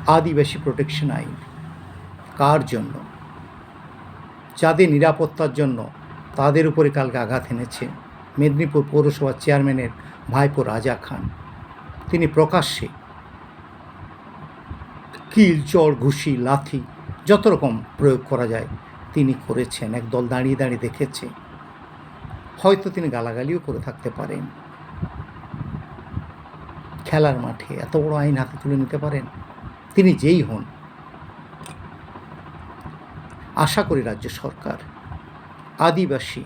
আদিবাসী protection আইন কার জন্য? যাদের নিরাপত্তার জন্য তাদের উপরে কালকে আঘাত এনেছে মেদিনীপুর পৌরসভার চেয়ারম্যানের ভাইপো রাজা খান। তিনি প্রকাশ্যে কিল, চড়, ঘুষি, লাথি যত রকম প্রয়োগ করা যায় তিনি করেছেন। একদল দাঁড়িয়ে দাঁড়িয়ে দেখেছে। হয়তো তিনি গালাগালিও করে থাকতে পারেন। খেলার মাঠে এত বড় আইন হাতে তুলে নিতে পারেন? তিনি যেই হন, আশা করি রাজ্য সরকার আদিবাসী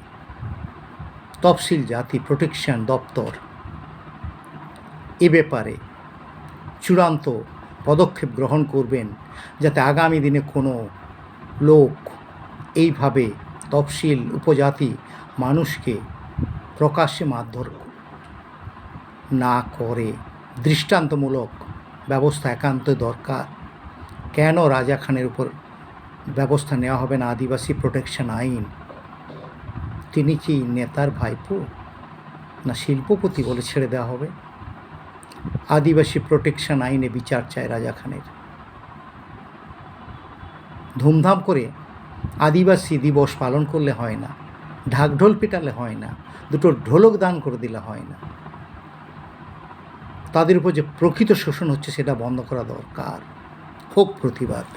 তফসিল জাতি প্রোটেকশন দপ্তর এ ব্যাপারে চূড়ান্ত পদক্ষেপ গ্রহণ করবেন, যাতে আগামী দিনে কোনো লোক এইভাবে তফসিল উপজাতি মানুষকে প্রকাশ্যে মারধর না করে। দৃষ্টান্তমূলক ব্যবস্থা একান্ত দরকার। কেন রাজা খানের উপর ব্যবস্থা নেওয়া হবে না আদিবাসী প্রোটেকশন আইন? তিনি কি নেতার ভাইপো না শিল্পপতি বলে ছেড়ে দেওয়া হবে? আদিবাসী প্রোটেকশন আইনে বিচার চায় রাজা খানের। ধুমধাম করে আদিবাসী দিবস পালন করলে হয় না, ঢাকঢোল পিটালে হয় না, দুটো ঢোলক দান করে দিলে হয় না। তাদের উপর যে প্রকৃত শোষণ হচ্ছে সেটা বন্ধ করা দরকার। হোক প্রতিবাদ।